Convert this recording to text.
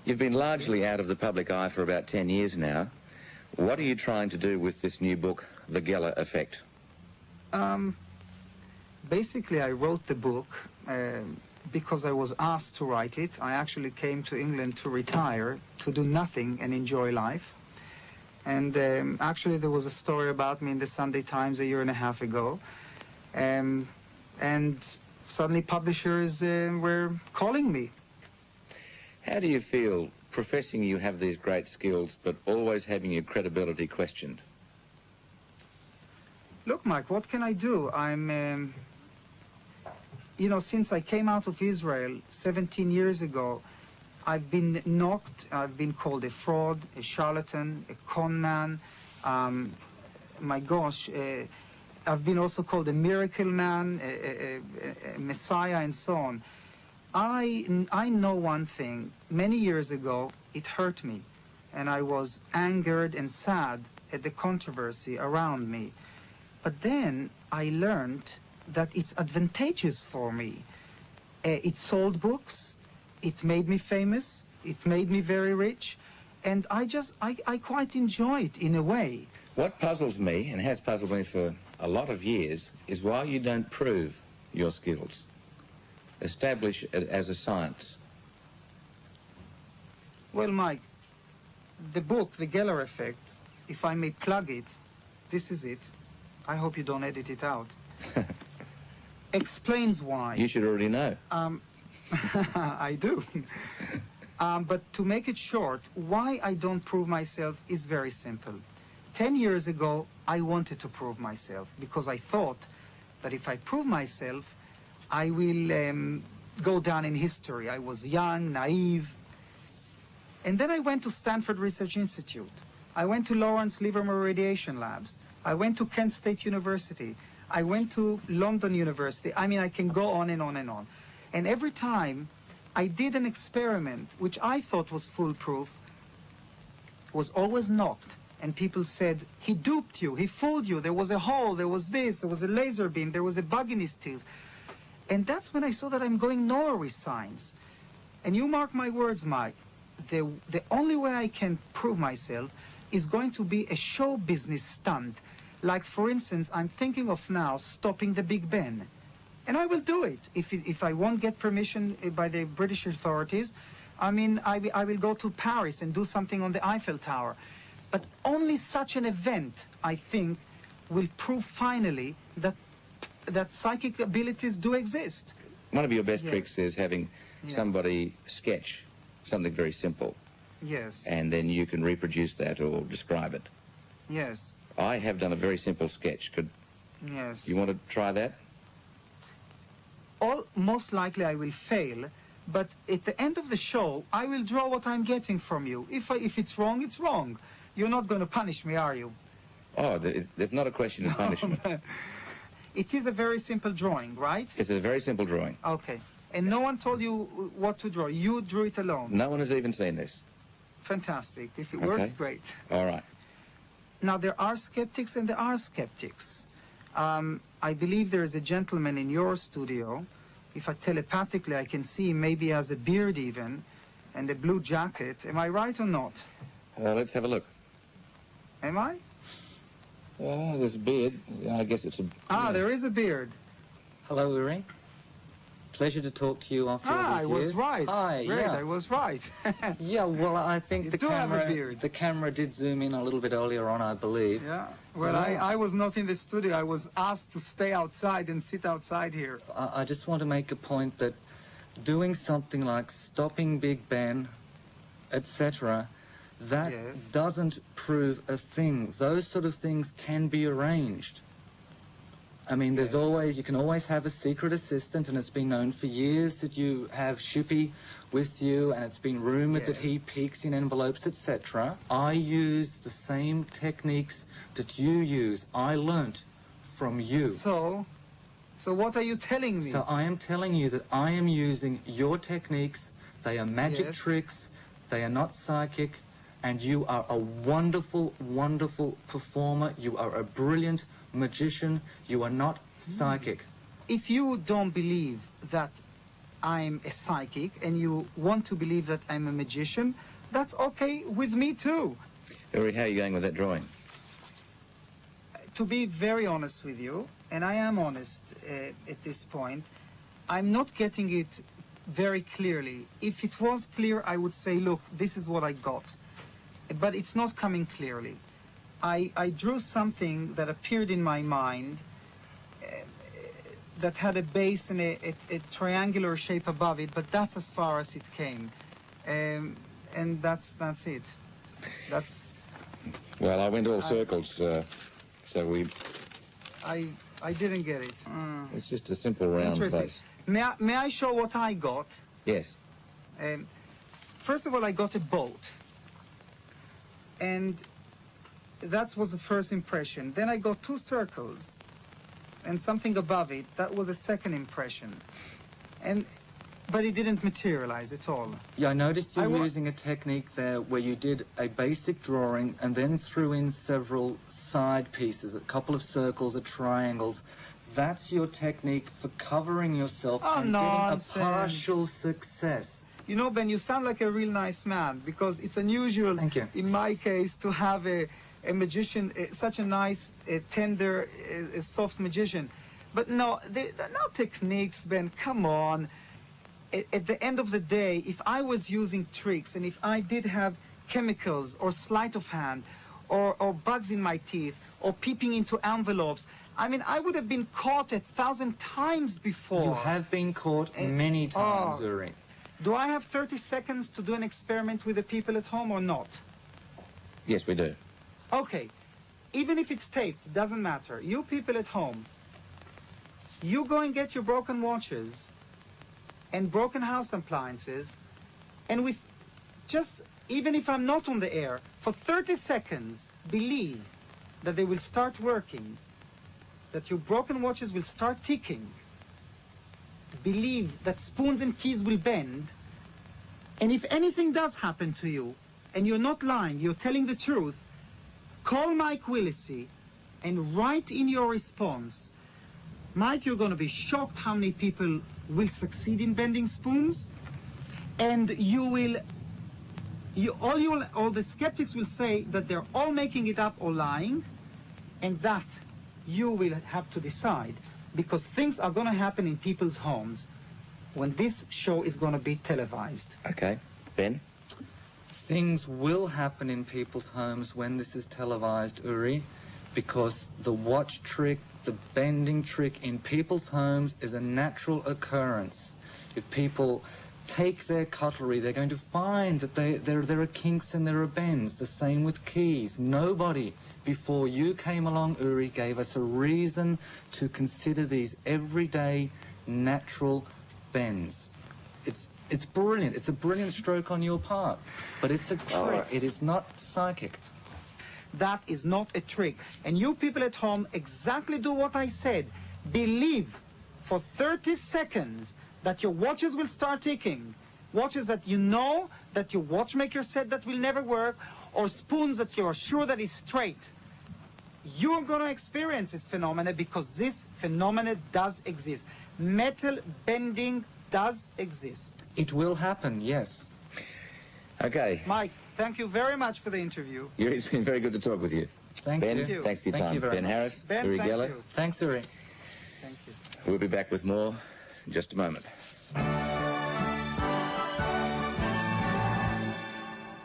You've been largely out of the public eye for about 10 years now. What are you trying to do with this new book, The Geller Effect? Basically, I wrote the book because I was asked to write it. I actually came to England to retire, to do nothing and enjoy life. And actually, there was a story about me in the Sunday Times a year and a half ago. And suddenly publishers were calling me. How do you feel professing you have these great skills but always having your credibility questioned? Look, Mike, what can I do? I'm, you know, since I came out of Israel 17 years ago, I've been knocked, I've been called a fraud, a charlatan, a con man. My gosh, I've been also called a miracle man, a messiah, and so on. I know one thing. Many years ago, it hurt me, and I was angered and sad at the controversy around me. But then I learned that it's advantageous for me. It sold books, it made me famous, it made me very rich, and I quite enjoy it in a way. What puzzles me, and has puzzled me for a lot of years, is why you don't prove your skills. Establish it as a science. Well, Mike, the book, The Geller Effect, if I may plug it, this is it. I hope you don't edit it out. Explains why. You should already know. I do. But to make it short, why I don't prove myself is very simple. 10 years ago, I wanted to prove myself because I thought that if I prove myself, I will go down in history. I was young, naive. And then I went to Stanford Research Institute. I went to Lawrence Livermore Radiation Labs. I went to Kent State University. I went to London University. I mean, I can go on and on and on. And every time I did an experiment, which I thought was foolproof, was always knocked. And people said, he duped you, he fooled you, there was a hole, there was this, there was a laser beam, there was a bug in his teeth. And that's when I saw that I'm going nowhere with science. And you mark my words, Mike, the only way I can prove myself is going to be a show business stunt. Like, for instance, I'm thinking of now stopping the Big Ben. And I will do it. If I won't get permission by the British authorities, I mean, I will go to Paris and do something on the Eiffel Tower. But only such an event, I think, will prove finally that psychic abilities do exist. One of your best tricks is having somebody sketch something very simple. Yes. And then you can reproduce that or describe it. Yes. I have done a very simple sketch. Yes. You want to try that? Most likely I will fail, but at the end of the show, I will draw what I'm getting from you. If it's wrong, it's wrong. You're not going to punish me, are you? Oh, there's not a question of punishment. It is a very simple drawing, right? It's a very simple drawing. Okay. And no one told you what to draw. You drew it alone. No one has even seen this. Fantastic. If it works, great. All right. Now, there are skeptics and there are skeptics. I believe there is a gentleman in your studio. If I telepathically I can see, maybe he has a beard even, and a blue jacket. Am I right or not? Let's have a look. Am I? Well, there's a beard. I guess it's a... there is a beard. Hello, Uri. Pleasure to talk to you after all these years. I was right. Hi, Great, yeah. I was right. Yeah, well, I think the camera did zoom in a little bit earlier on, I believe. Yeah. Well, I was not in the studio. I was asked to stay outside and sit outside here. I just want to make a point that doing something like stopping Big Ben, etc., that doesn't prove a thing. Those sort of things can be arranged. I mean, there's you can always have a secret assistant, and it's been known for years that you have Shuppy with you, and it's been rumored that he peeks in envelopes, etc. I use the same techniques that you use. I learnt from you. So what are you telling me? So I am telling you that I am using your techniques. They are magic tricks. They are not psychic. And you are a wonderful, wonderful performer. You are a brilliant magician. You are not psychic. If you don't believe that I'm a psychic and you want to believe that I'm a magician, that's okay with me too. Uri, how are you going with that drawing? To be very honest with you, and I am honest at this point, I'm not getting it very clearly. If it was clear, I would say, look, this is what I got. But it's not coming clearly. I drew something that appeared in my mind that had a base and a triangular shape above it, but that's as far as it came. And that's it. That's... Well, I went all circles, so we... I didn't get it. It's just a simple round face. May I show what I got? Yes. First of all, I got a boat. And that was the first impression. Then I got two circles and something above it. That was the second impression. But it didn't materialize at all. Yeah, I noticed you were using a technique there where you did a basic drawing and then threw in several side pieces, a couple of circles, or triangles. That's your technique for covering yourself and getting a partial success. You know, Ben, you sound like a real nice man, because it's unusual, in my case, to have a magician, such a nice, tender, soft magician. But no, no techniques, Ben, come on. At the end of the day, if I was using tricks and if I did have chemicals or sleight of hand or bugs in my teeth or peeping into envelopes, I mean, I would have been caught 1,000 times before. You have been caught many times, Uri. Do I have 30 seconds to do an experiment with the people at home or not? Yes, we do. Okay. Even if it's taped, doesn't matter. You people at home, you go and get your broken watches and broken house appliances, and with just, even if I'm not on the air, for 30 seconds, believe that they will start working, that your broken watches will start ticking, believe that spoons and keys will bend, and if anything does happen to you, and you're not lying, you're telling the truth, call Mike Willisey and write in your response, Mike, you're going to be shocked how many people will succeed in bending spoons, and all the skeptics will say that they're all making it up or lying, and that you will have to decide, because things are going to happen in people's homes when this show is going to be televised. Okay. Ben? Things will happen in people's homes when this is televised, Uri, because the watch trick, the bending trick in people's homes is a natural occurrence. If people take their cutlery, they're going to find that there are kinks and there are bends. The same with keys. Nobody before you came along, Uri, gave us a reason to consider these everyday natural bends. It's brilliant. It's a brilliant stroke on your part, but it's a trick. It is not psychic. That is not a trick. And you people at home exactly do what I said. Believe for 30 seconds that your watches will start ticking. Watches that you know that your watchmaker said that will never work, or spoons that you're sure that is straight. You're going to experience this phenomena because this phenomena does exist. Metal bending does exist. It will happen, yes. Okay. Mike, thank you very much for the interview. It's been very good to talk with you. Thank you. Thanks for your time. Ben Harris, Uri Geller. Thanks, Uri. Thank you. We'll be back with more in just a moment.